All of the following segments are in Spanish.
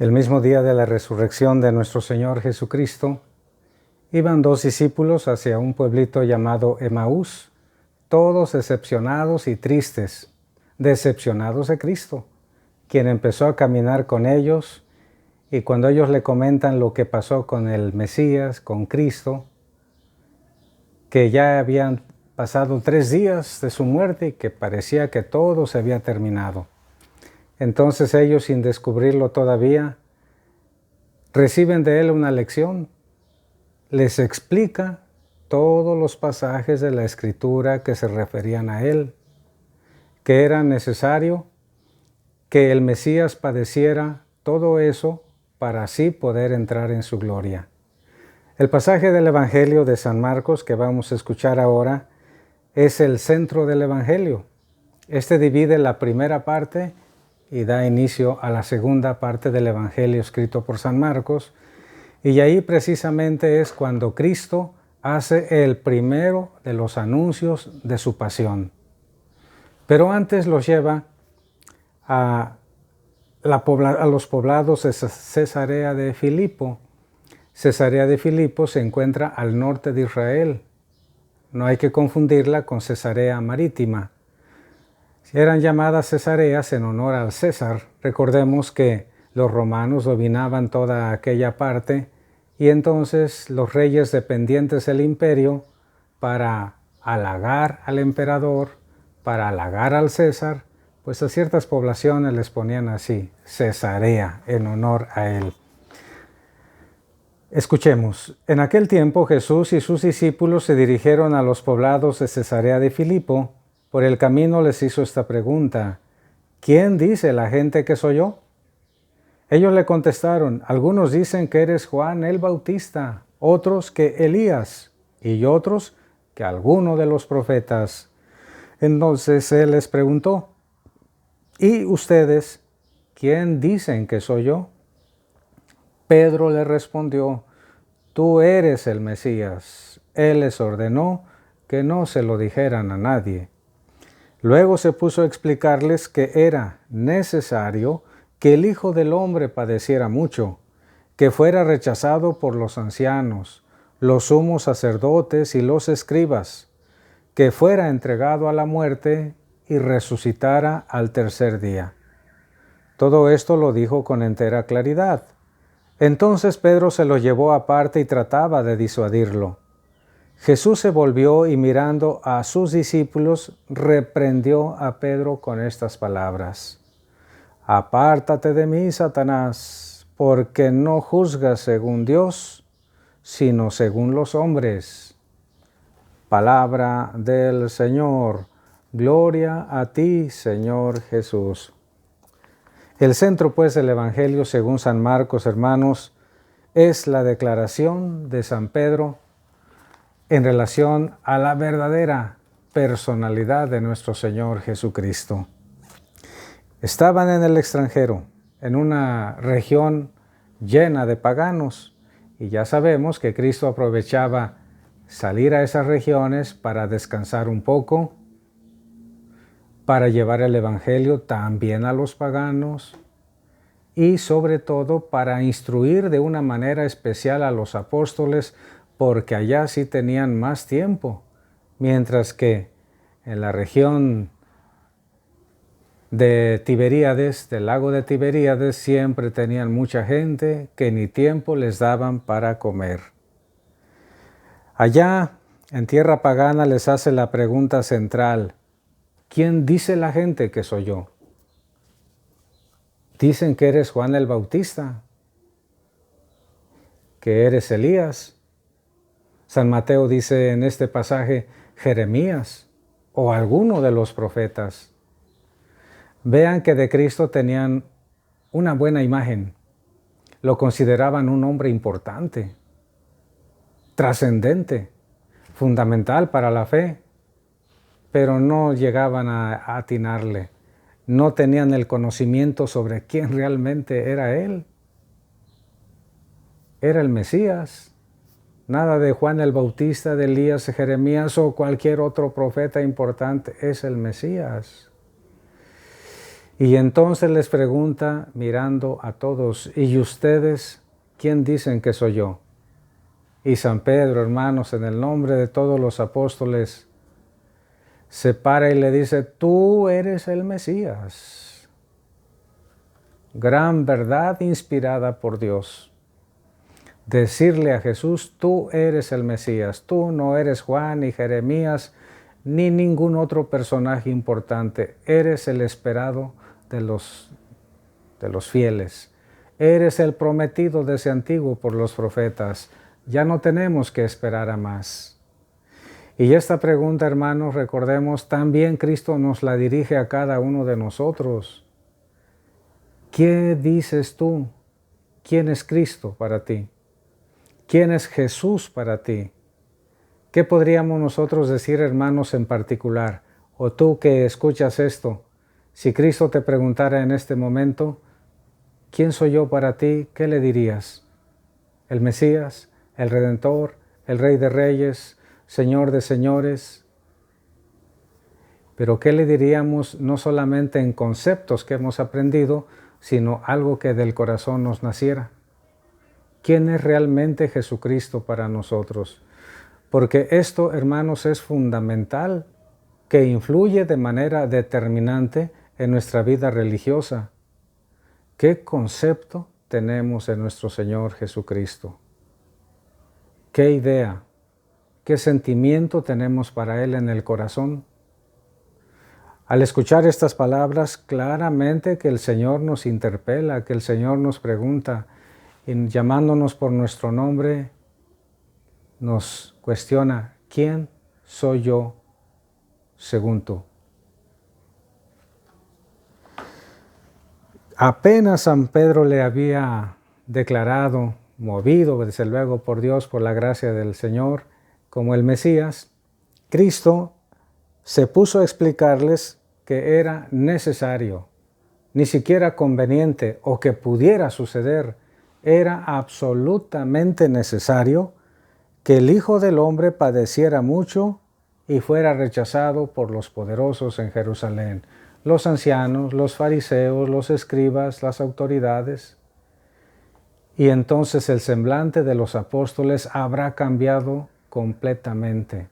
El mismo día de la resurrección de nuestro Señor Jesucristo, iban dos discípulos hacia un pueblito llamado Emaús, todos decepcionados y tristes, decepcionados de Cristo, quien empezó a caminar con ellos, y cuando ellos le comentan lo que pasó con el Mesías, con Cristo, que ya habían pasado 3 días de su muerte y que parecía que todo se había terminado. Entonces ellos, sin descubrirlo todavía, reciben de él una lección. Les explica todos los pasajes de la Escritura que se referían a él, que era necesario que el Mesías padeciera todo eso para así poder entrar en su gloria. El pasaje del Evangelio de San Marcos que vamos a escuchar ahora es el centro del Evangelio. Este divide la primera parte y da inicio a la segunda parte del Evangelio escrito por San Marcos, y ahí precisamente es cuando Cristo hace el primero de los anuncios de su pasión. Pero antes los lleva a los poblados de Cesarea de Filipo. Cesarea de Filipo se encuentra al norte de Israel. No hay que confundirla con Cesarea Marítima. Eran llamadas Cesareas en honor al César. Recordemos que los romanos dominaban toda aquella parte y entonces los reyes dependientes del imperio, para halagar al emperador, para halagar al César, pues a ciertas poblaciones les ponían así, Cesarea, en honor a él. Escuchemos. En aquel tiempo Jesús y sus discípulos se dirigieron a los poblados de Cesarea de Filipo. Por el camino les hizo esta pregunta: ¿quién dice la gente que soy yo? Ellos le contestaron: algunos dicen que eres Juan el Bautista, otros que Elías, y otros que alguno de los profetas. Entonces él les preguntó: ¿y ustedes quién dicen que soy yo? Pedro le respondió: tú eres el Mesías. Él les ordenó que no se lo dijeran a nadie. Luego se puso a explicarles que era necesario que el Hijo del Hombre padeciera mucho, que fuera rechazado por los ancianos, los sumos sacerdotes y los escribas, que fuera entregado a la muerte y resucitara al tercer día. Todo esto lo dijo con entera claridad. Entonces Pedro se lo llevó aparte y trataba de disuadirlo. Jesús se volvió y mirando a sus discípulos, reprendió a Pedro con estas palabras: apártate de mí, Satanás, porque no juzgas según Dios, sino según los hombres. Palabra del Señor. Gloria a ti, Señor Jesús. El centro, pues, del Evangelio según San Marcos, hermanos, es la declaración de San Pedro en relación a la verdadera personalidad de nuestro Señor Jesucristo. Estaban en el extranjero, en una región llena de paganos, y ya sabemos que Cristo aprovechaba salir a esas regiones para descansar un poco, para llevar el Evangelio también a los paganos y sobre todo para instruir de una manera especial a los apóstoles, porque allá sí tenían más tiempo, mientras que en la región de Tiberíades, del lago de Tiberíades, siempre tenían mucha gente que ni tiempo les daban para comer. Allá, en tierra pagana, les hace la pregunta central: ¿quién dice la gente que soy yo? Dicen que eres Juan el Bautista, que eres Elías. San Mateo dice en este pasaje Jeremías o alguno de los profetas. Vean que de Cristo tenían una buena imagen. Lo consideraban un hombre importante, trascendente, fundamental para la fe, pero no llegaban a atinarle. No tenían el conocimiento sobre quién realmente era Él. Era el Mesías. Nada de Juan el Bautista, de Elías, de Jeremías o cualquier otro profeta importante. Es el Mesías. Y entonces les pregunta, mirando a todos, ¿y ustedes quién dicen que soy yo? Y San Pedro, hermanos, en el nombre de todos los apóstoles, se para y le dice, tú eres el Mesías. Gran verdad inspirada por Dios. Decirle a Jesús, tú eres el Mesías, tú no eres Juan ni Jeremías, ni ningún otro personaje importante, eres el esperado de los fieles. Eres el prometido desde antiguo por los profetas. Ya no tenemos que esperar a más. Y esta pregunta, hermanos, recordemos, también Cristo nos la dirige a cada uno de nosotros. ¿Qué dices tú? ¿Quién es Cristo para ti? ¿Quién es Jesús para ti? ¿Qué podríamos nosotros decir, hermanos, en particular? O tú que escuchas esto, si Cristo te preguntara en este momento, ¿quién soy yo para ti? ¿Qué le dirías? ¿El Mesías? ¿El Redentor? ¿El Rey de Reyes? ¿Señor de señores? Pero ¿qué le diríamos no solamente en conceptos que hemos aprendido, sino algo que del corazón nos naciera? ¿Quién es realmente Jesucristo para nosotros? Porque esto, hermanos, es fundamental, que influye de manera determinante en nuestra vida religiosa. ¿Qué concepto tenemos de nuestro Señor Jesucristo? ¿Qué idea? ¿Qué sentimiento tenemos para Él en el corazón? Al escuchar estas palabras, claramente que el Señor nos interpela, que el Señor nos pregunta, y llamándonos por nuestro nombre, nos cuestiona, ¿quién soy yo según tú? Apenas San Pedro le había declarado, movido desde luego por Dios, por la gracia del Señor, como el Mesías, Cristo se puso a explicarles que era necesario, ni siquiera conveniente o que pudiera suceder, era absolutamente necesario que el Hijo del Hombre padeciera mucho y fuera rechazado por los poderosos en Jerusalén, los ancianos, los fariseos, los escribas, las autoridades. Y entonces el semblante de los apóstoles habrá cambiado completamente.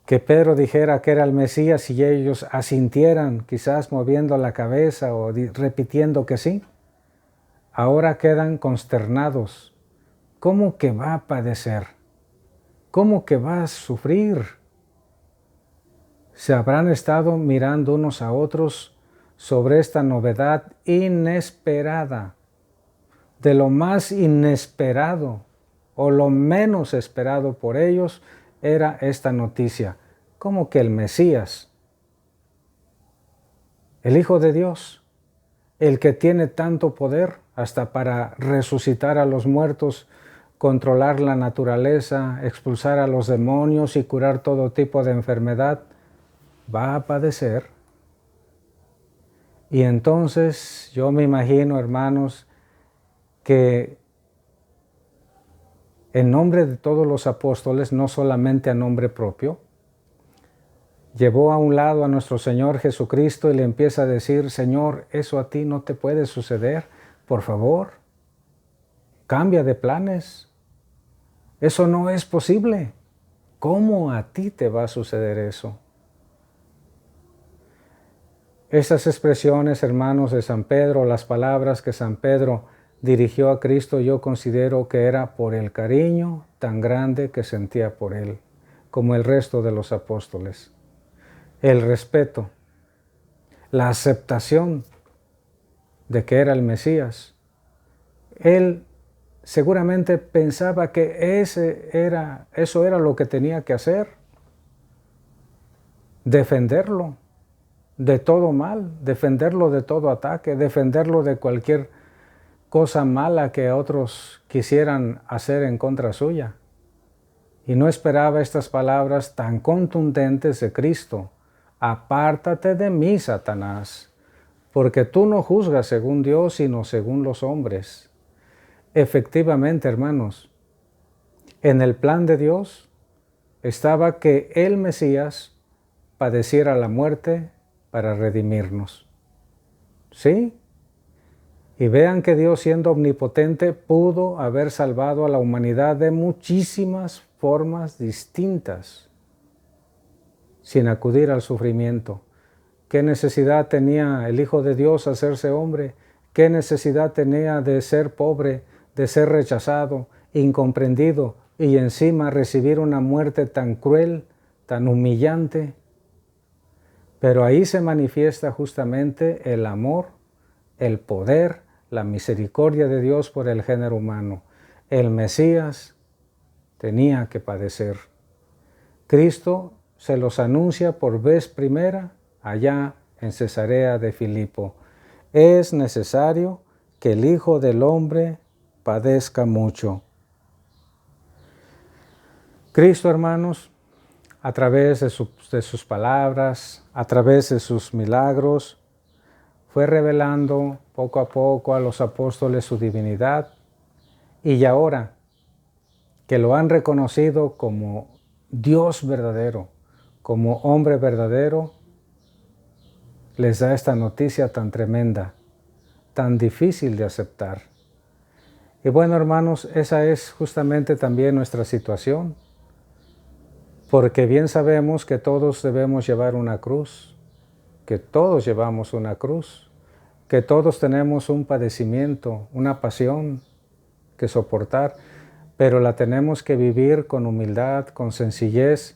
Que Pedro dijera que era el Mesías y ellos asintieran, quizás moviendo la cabeza o repitiendo que sí, ahora quedan consternados. ¿Cómo que va a padecer? ¿Cómo que va a sufrir? Se habrán estado mirando unos a otros sobre esta novedad inesperada, de lo más inesperado o lo menos esperado por ellos era esta noticia. ¿Cómo que el Mesías, el Hijo de Dios, el que tiene tanto poder hasta para resucitar a los muertos, controlar la naturaleza, expulsar a los demonios y curar todo tipo de enfermedad, va a padecer? Y entonces yo me imagino, hermanos, que en nombre de todos los apóstoles, no solamente a nombre propio, llevó a un lado a nuestro Señor Jesucristo y le empieza a decir, Señor, eso a ti no te puede suceder, por favor, cambia de planes, eso no es posible. ¿Cómo a ti te va a suceder eso? Estas expresiones, hermanos, de San Pedro, las palabras que San Pedro dirigió a Cristo, yo considero que era por el cariño tan grande que sentía por Él, como el resto de los apóstoles. El respeto, la aceptación de que era el Mesías. Él seguramente pensaba que eso era lo que tenía que hacer, defenderlo de todo mal, defenderlo de todo ataque, defenderlo de cualquier cosa mala que otros quisieran hacer en contra suya. Y no esperaba estas palabras tan contundentes de Cristo. Apártate de mí, Satanás, porque tú no juzgas según Dios, sino según los hombres. Efectivamente, hermanos, en el plan de Dios estaba que el Mesías padeciera la muerte, para redimirnos. ¿Sí? Y vean que Dios, siendo omnipotente, pudo haber salvado a la humanidad de muchísimas formas distintas, sin acudir al sufrimiento. ¿Qué necesidad tenía el Hijo de Dios hacerse hombre? ¿Qué necesidad tenía de ser pobre, de ser rechazado, incomprendido y encima recibir una muerte tan cruel, tan humillante? Pero ahí se manifiesta justamente el amor, el poder, la misericordia de Dios por el género humano. El Mesías tenía que padecer. Cristo se los anuncia por vez primera allá en Cesarea de Filipo. Es necesario que el Hijo del Hombre padezca mucho. Cristo, hermanos, a través de sus palabras, a través de sus milagros, fue revelando poco a poco a los apóstoles su divinidad, y ahora que lo han reconocido como Dios verdadero, como hombre verdadero, les da esta noticia tan tremenda, tan difícil de aceptar. Y bueno, hermanos, esa es justamente también nuestra situación, porque bien sabemos que todos debemos llevar una cruz, que todos llevamos una cruz, que todos tenemos un padecimiento, una pasión que soportar, pero la tenemos que vivir con humildad, con sencillez.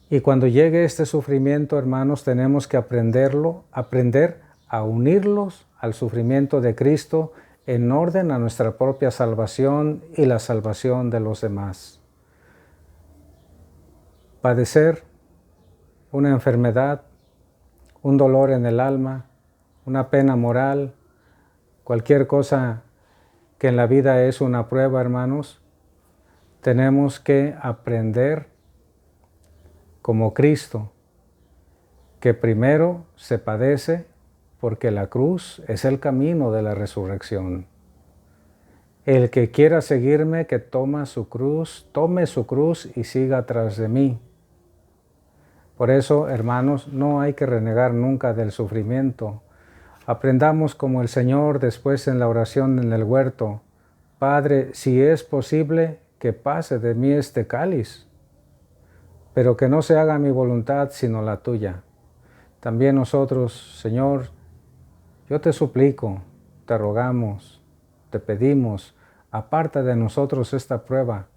Y cuando llegue este sufrimiento, hermanos, tenemos que aprender a unirlos al sufrimiento de Cristo en orden a nuestra propia salvación y la salvación de los demás. Padecer una enfermedad, un dolor en el alma, una pena moral, cualquier cosa que en la vida es una prueba, hermanos, tenemos que aprender como Cristo, que primero se padece porque la cruz es el camino de la resurrección. El que quiera seguirme, que tome su cruz y siga tras de mí. Por eso, hermanos, no hay que renegar nunca del sufrimiento. Aprendamos como el Señor después en la oración en el huerto: Padre, si es posible, que pase de mí este cáliz, pero que no se haga mi voluntad sino la tuya. También nosotros, Señor, yo te suplico, te rogamos, te pedimos, aparta de nosotros esta prueba,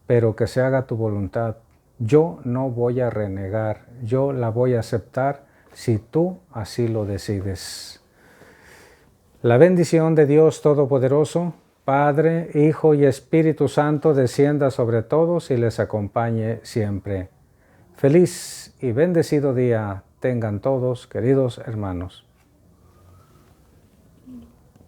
pero que se haga tu voluntad. Yo no voy a renegar, yo la voy a aceptar si tú así lo decides. La bendición de Dios Todopoderoso, Padre, Hijo y Espíritu Santo, descienda sobre todos y les acompañe siempre. Feliz y bendecido día tengan todos, queridos hermanos.